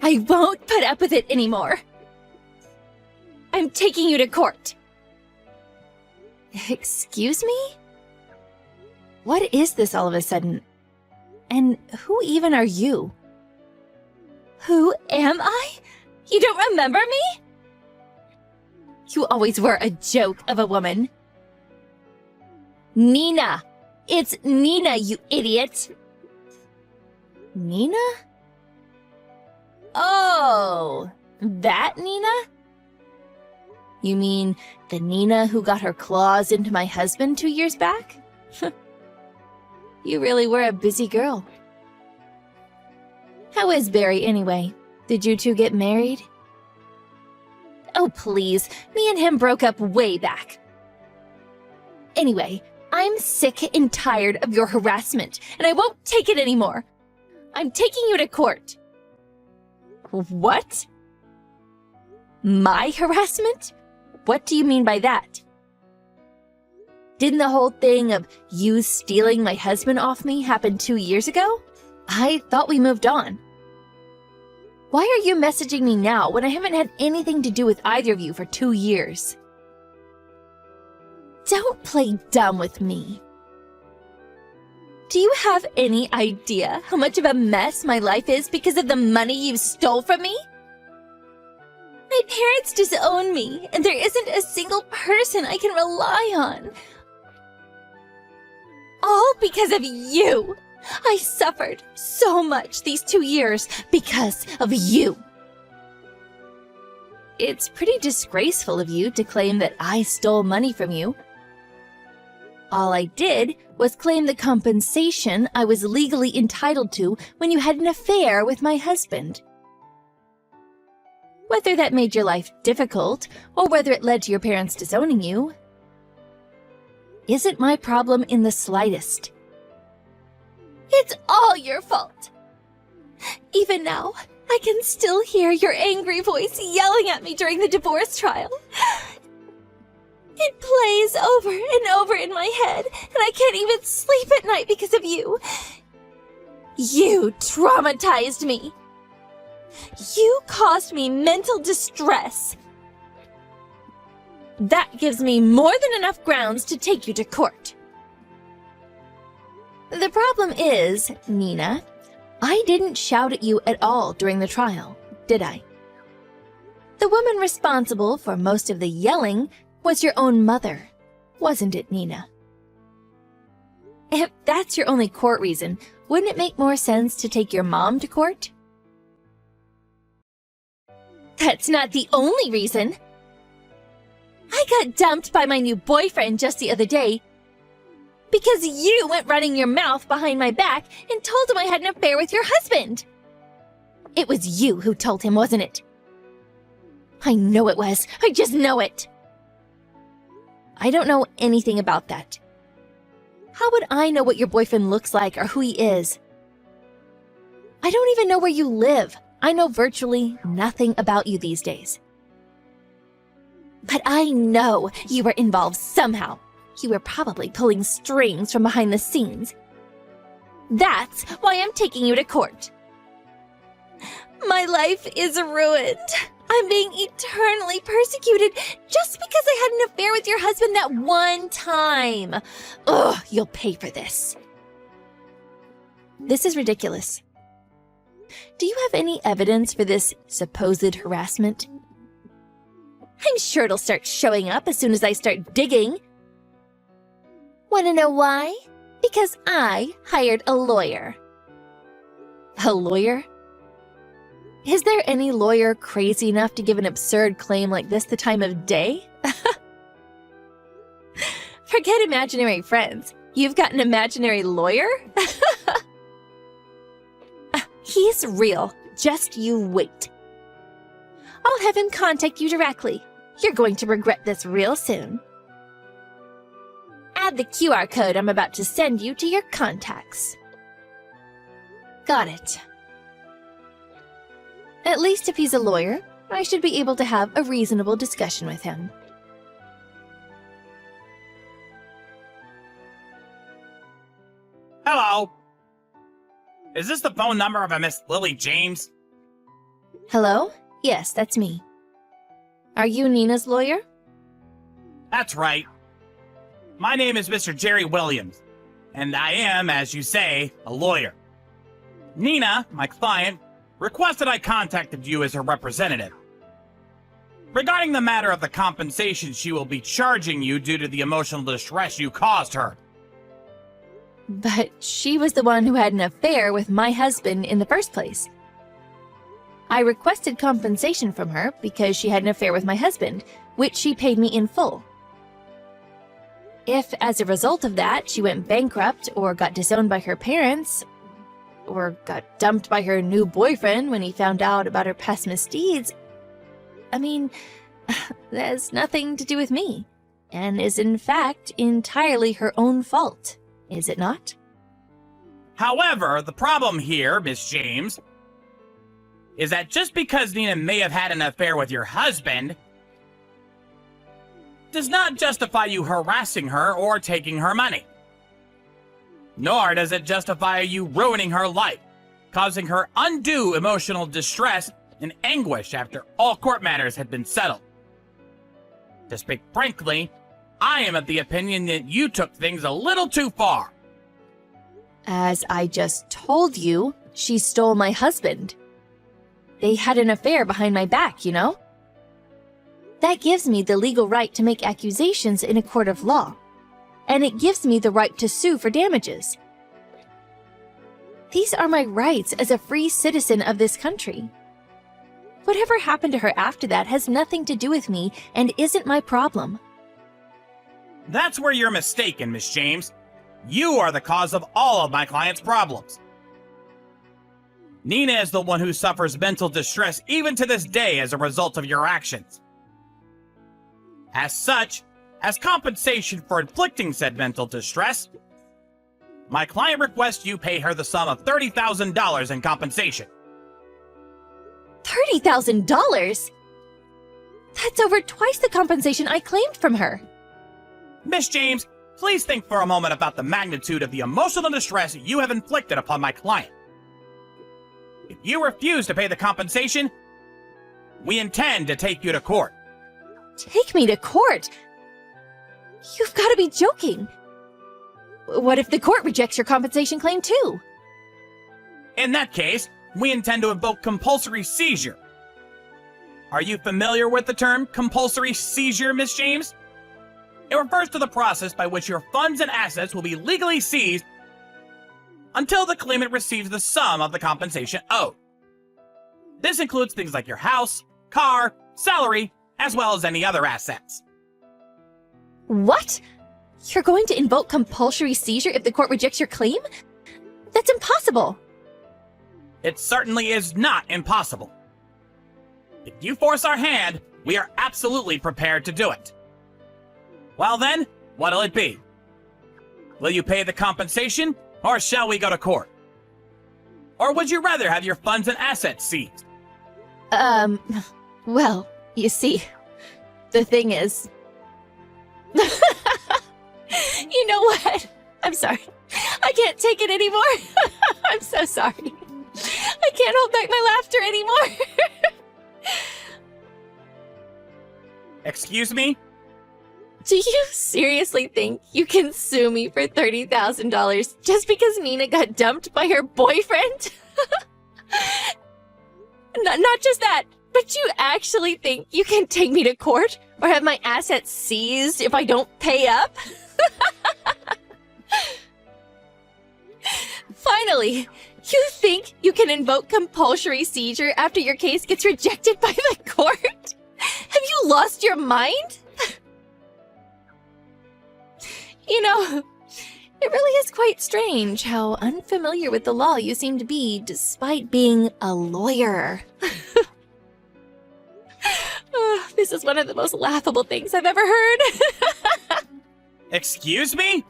I won't put up with it anymore. I'm taking you to court. Excuse me? What is this all of a sudden? And who even are you? Who am I? You don't remember me? You always were a joke of a woman. Nina! It's Nina, you idiot! Nina? Oh, that Nina? You mean the Nina who got her claws into my husband 2 years back? You really were a busy girl. How is Barry anyway? Did you two get married? Oh, please. Me and him broke up way back. Anyway, I'm sick and tired of your harassment, and I won't take it anymore. I'm taking you to court. What? My harassment? What do you mean by that? Didn't the whole thing of you stealing my husband off me happen 2 years ago? I thought we moved on. Why are you messaging me now when I haven't had anything to do with either of you for 2 years? Don't play dumb with me. Do you have any idea how much of a mess my life is because of the money you stole from me? My parents disown me, and there isn't a single person I can rely on. All because of you. I suffered so much these 2 years because of you. It's pretty disgraceful of you to claim that I stole money from you. All I did was claim the compensation I was legally entitled to when you had an affair with my husband. Whether that made your life difficult or whether it led to your parents disowning you isn't my problem in the slightest. It's all your fault. Even now, I can still hear your angry voice yelling at me during the divorce trial. It plays over and over in my head, and I can't even sleep at night because of you. You traumatized me. You caused me mental distress. That gives me more than enough grounds to take you to court. The problem is, Nina, I didn't shout at you at all during the trial, did I? The woman responsible for most of the yelling was your own mother, wasn't it, Nina? If that's your only court reason, wouldn't it make more sense to take your mom to court? That's not the only reason. I got dumped by my new boyfriend just the other day because you went running your mouth behind my back and told him I had an affair with your husband. It was you who told him, wasn't it? I know it was. I just know it. I don't know anything about that. How would I know what your boyfriend looks like or who he is? I don't even know where you live. I know virtually nothing about you these days. But I know you were involved somehow. You were probably pulling strings from behind the scenes. That's why I'm taking you to court. My life is ruined. I'm being eternally persecuted just because I had an affair with your husband that one time. Ugh, you'll pay for this. This is ridiculous. Do you have any evidence for this supposed harassment? I'm sure it'll start showing up as soon as I start digging. Want to know why? Because I hired a lawyer. A lawyer? Is there any lawyer crazy enough to give an absurd claim like this the time of day? Forget imaginary friends. You've got an imaginary lawyer? He's real. Just you wait. I'll have him contact you directly. You're going to regret this real soon. Add the QR code I'm about to send you to your contacts. Got it. At least if he's a lawyer, I should be able to have a reasonable discussion with him. Hello. Is this the phone number of a Miss Lily James? Hello? Yes, that's me. Are you Nina's lawyer? That's right. My name is Mr. Jerry Williams, and I am, as you say, a lawyer. Nina, my client, requested I contacted you as her representative regarding the matter of the compensation she will be charging you due to the emotional distress you caused her. But she was the one who had an affair with my husband in the first place. I requested compensation from her because she had an affair with my husband, which she paid me in full. If, as a result of that, she went bankrupt or got disowned by her parents, or got dumped by her new boyfriend when he found out about her past misdeeds, I mean, that has nothing to do with me, and is in fact entirely her own fault, is it not? However, the problem here, Miss James, is that just because Nina may have had an affair with your husband does not justify you harassing her or taking her money. Nor does it justify you ruining her life, causing her undue emotional distress and anguish after all court matters had been settled. To speak frankly, I am of the opinion that you took things a little too far. As I just told you, she stole my husband. They had an affair behind my back, you know? That gives me the legal right to make accusations in a court of law, and it gives me the right to sue for damages. These are my rights as a free citizen of this country. Whatever happened to her after that has nothing to do with me and isn't my problem. That's where you're mistaken, Miss James. You are the cause of all of my client's problems. Nina is the one who suffers mental distress even to this day as a result of your actions. As such, as compensation for inflicting said mental distress, my client requests you pay her the sum of $30,000 in compensation. $30,000? That's over twice the compensation I claimed from her. Miss James, please think for a moment about the magnitude of the emotional distress you have inflicted upon my client. If you refuse to pay the compensation, we intend to take you to court. Take me to court? You've got to be joking. What if the court rejects your compensation claim too? In that case, we intend to invoke compulsory seizure. Are you familiar with the term compulsory seizure, Miss James? It refers to the process by which your funds and assets will be legally seized until the claimant receives the sum of the compensation owed. This includes things like your house, car, salary, as well as any other assets. What? You're going to invoke compulsory seizure if the court rejects your claim? That's impossible. It certainly is not impossible. If you force our hand, we are absolutely prepared to do it. Well then, what'll it be? Will you pay the compensation, or shall we go to court? Or would you rather have your funds and assets seized? Well, you see, the thing is... You know what? I'm sorry. I can't take it anymore. I'm so sorry. I can't hold back my laughter anymore. Excuse me? Do you seriously think you can sue me for $30,000 just because Nina got dumped by her boyfriend? Not just that, but you actually think you can take me to court or have my assets seized if I don't pay up? Finally, you think you can invoke compulsory seizure after your case gets rejected by the court? Have you lost your mind? You know, it really is quite strange how unfamiliar with the law you seem to be despite being a lawyer. This is one of the most laughable things I've ever heard. Excuse me?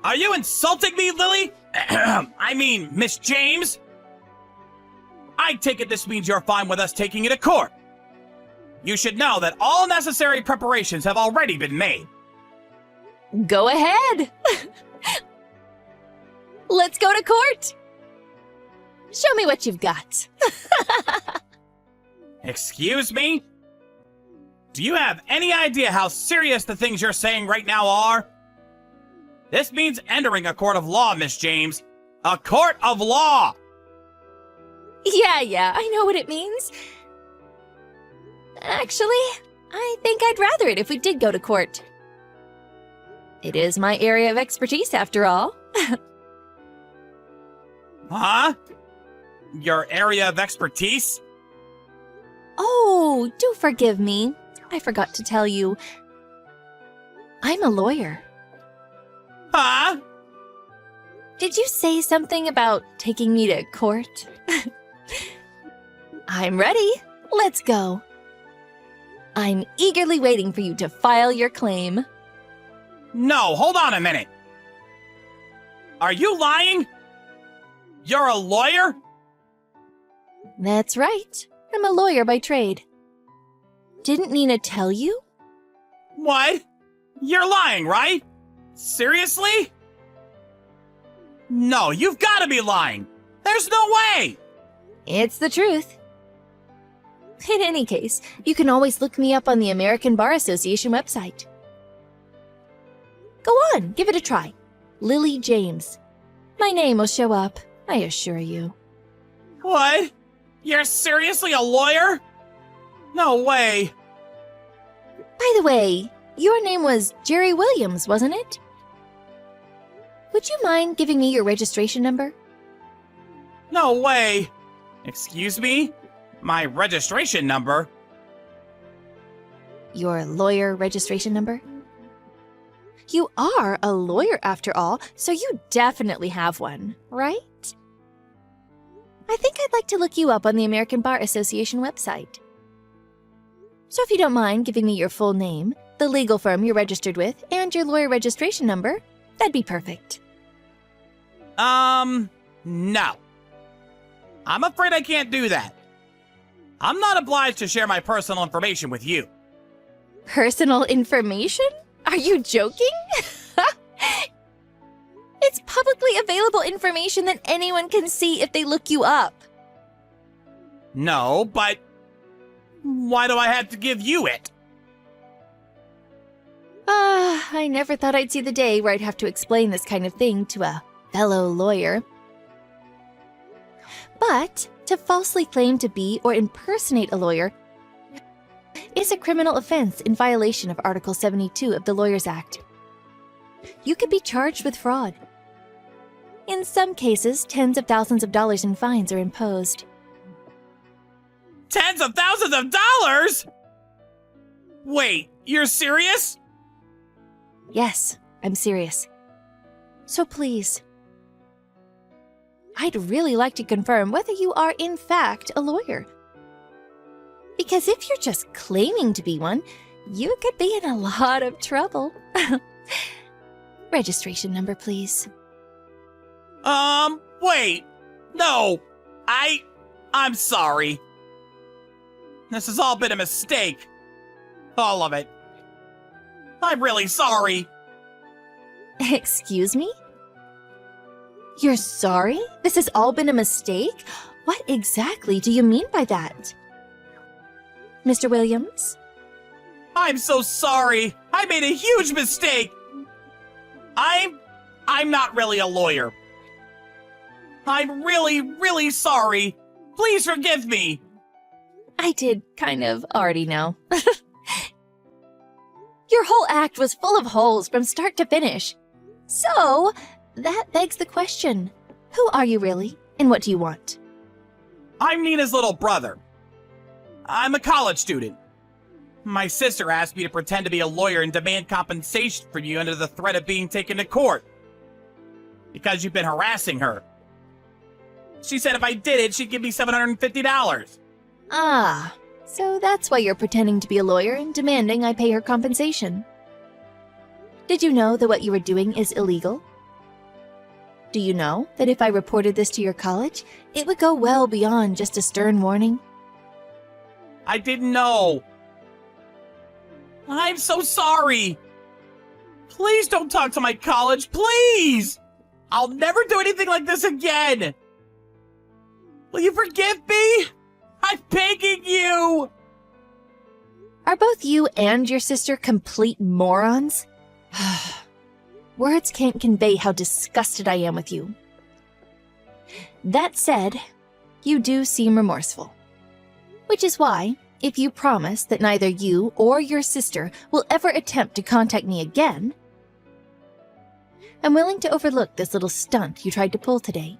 Are you insulting me, Lily? I mean, Miss James? I take it this means you're fine with us taking you to court. You should know that all necessary preparations have already been made. Go ahead. Let's go to court. Show me what you've got. Excuse me? Do you have any idea how serious the things you're saying right now are? This means entering a court of law, Miss James. A court of law! Yeah, I know what it means. Actually, I think I'd rather it if we did go to court. It is my area of expertise, after all. Huh? Your area of expertise? Oh, do forgive me. I forgot to tell you. I'm a lawyer. Huh? Did you say something about taking me to court? I'm ready. Let's go. I'm eagerly waiting for you to file your claim. No, hold on a minute. Are you lying? You're a lawyer? That's right. I'm a lawyer by trade. Didn't Nina tell you? What? You're lying, right? Seriously? No, you've got to be lying. There's no way. It's the truth. In any case, you can always look me up on the American Bar Association website. Go on, give it a try. Lily James. My name will show up, I assure you. What? You're seriously a lawyer? No way. By the way, your name was Jerry Williams, wasn't it? Would you mind giving me your registration number? No way. Excuse me? My registration number? Your lawyer registration number? You are a lawyer after all, so you definitely have one, right? I think I'd like to look you up on the American Bar Association website. So if you don't mind giving me your full name, the legal firm you're registered with, and your lawyer registration number, that'd be perfect. No. I'm afraid I can't do that. I'm not obliged to share my personal information with you. Personal information? Are you joking? It's publicly available information that anyone can see if they look you up. No, but why do I have to give you it? I never thought I'd see the day where I'd have to explain this kind of thing to a fellow lawyer. But to falsely claim to be or impersonate a lawyer is a criminal offense in violation of Article 72 of the Lawyers Act. You could be charged with fraud. In some cases, tens of thousands of dollars in fines are imposed. Tens of thousands of dollars? Wait, you're serious? Yes, I'm serious. So please, I'd really like to confirm whether you are in fact a lawyer. Because if you're just claiming to be one, you could be in a lot of trouble. Registration number, please. Wait. No. I'm sorry. This has all been a mistake. All of it. I'm really sorry. Excuse me? You're sorry? This has all been a mistake? What exactly do you mean by that? Mr. Williams? I'm so sorry. I made a huge mistake. I'm not really a lawyer. I'm really, really sorry. Please forgive me. I did kind of already know. Your whole act was full of holes from start to finish. So, that begs the question. Who are you really, and what do you want? I'm Nina's little brother. I'm a college student. My sister asked me to pretend to be a lawyer and demand compensation from you under the threat of being taken to court. Because you've been harassing her. She said if I did it, she'd give me $750. Ah, so that's why you're pretending to be a lawyer and demanding I pay her compensation. Did you know that what you were doing is illegal? Do you know that if I reported this to your college, it would go well beyond just a stern warning? I didn't know. I'm so sorry. Please don't talk to my college, please! I'll never do anything like this again! Will you forgive me? I'm begging you! Are both you and your sister complete morons? Words can't convey how disgusted I am with you. That said, you do seem remorseful. Which is why, if you promise that neither you or your sister will ever attempt to contact me again, I'm willing to overlook this little stunt you tried to pull today.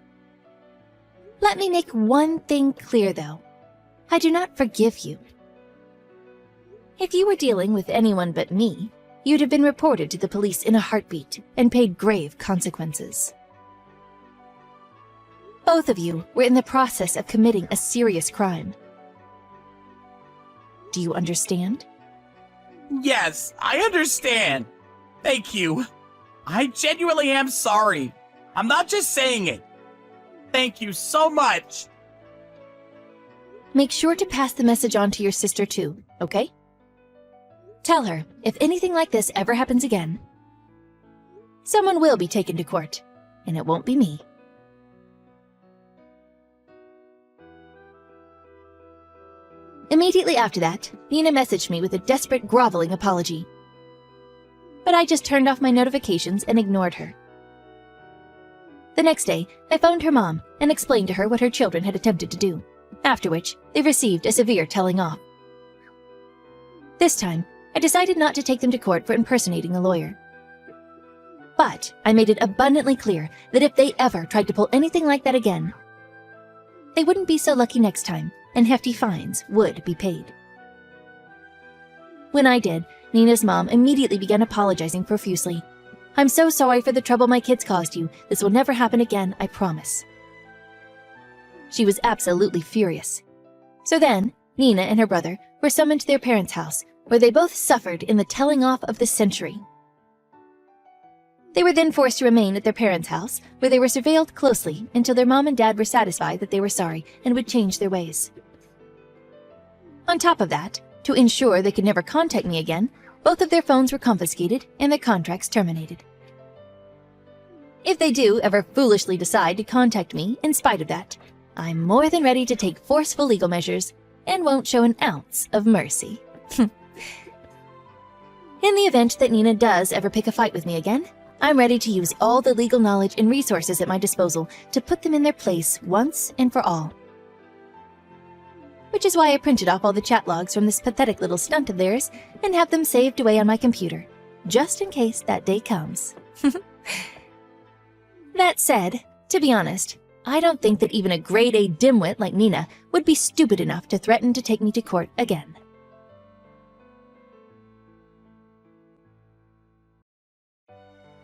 Let me make one thing clear, though. I do not forgive you. If you were dealing with anyone but me, you'd have been reported to the police in a heartbeat and paid grave consequences. Both of you were in the process of committing a serious crime. Do you understand? Yes, I understand. Thank you. I genuinely am sorry. I'm not just saying it. Thank you so much. Make sure to pass the message on to your sister too, okay? Tell her, if anything like this ever happens again, someone will be taken to court, and it won't be me. Immediately after that, Nina messaged me with a desperate, groveling apology. But I just turned off my notifications and ignored her. The next day, I phoned her mom and explained to her what her children had attempted to do, after which they received a severe telling off. This time, I decided not to take them to court for impersonating a lawyer. But I made it abundantly clear that if they ever tried to pull anything like that again, they wouldn't be so lucky next time, and hefty fines would be paid. When I did, Nina's mom immediately began apologizing profusely. I'm so sorry for the trouble my kids caused you. This will never happen again, I promise. She was absolutely furious. So then, Nina and her brother were summoned to their parents' house, where they both suffered in the telling off of the century. They were then forced to remain at their parents' house, where they were surveilled closely until their mom and dad were satisfied that they were sorry and would change their ways. On top of that, to ensure they could never contact me again, both of their phones were confiscated and their contracts terminated. If they do ever foolishly decide to contact me in spite of that, I'm more than ready to take forceful legal measures and won't show an ounce of mercy. In the event that Nina does ever pick a fight with me again, I'm ready to use all the legal knowledge and resources at my disposal to put them in their place once and for all. Which is why I printed off all the chat logs from this pathetic little stunt of theirs and have them saved away on my computer, just in case that day comes. That said, to be honest, I don't think that even a grade A dimwit like Nina would be stupid enough to threaten to take me to court again.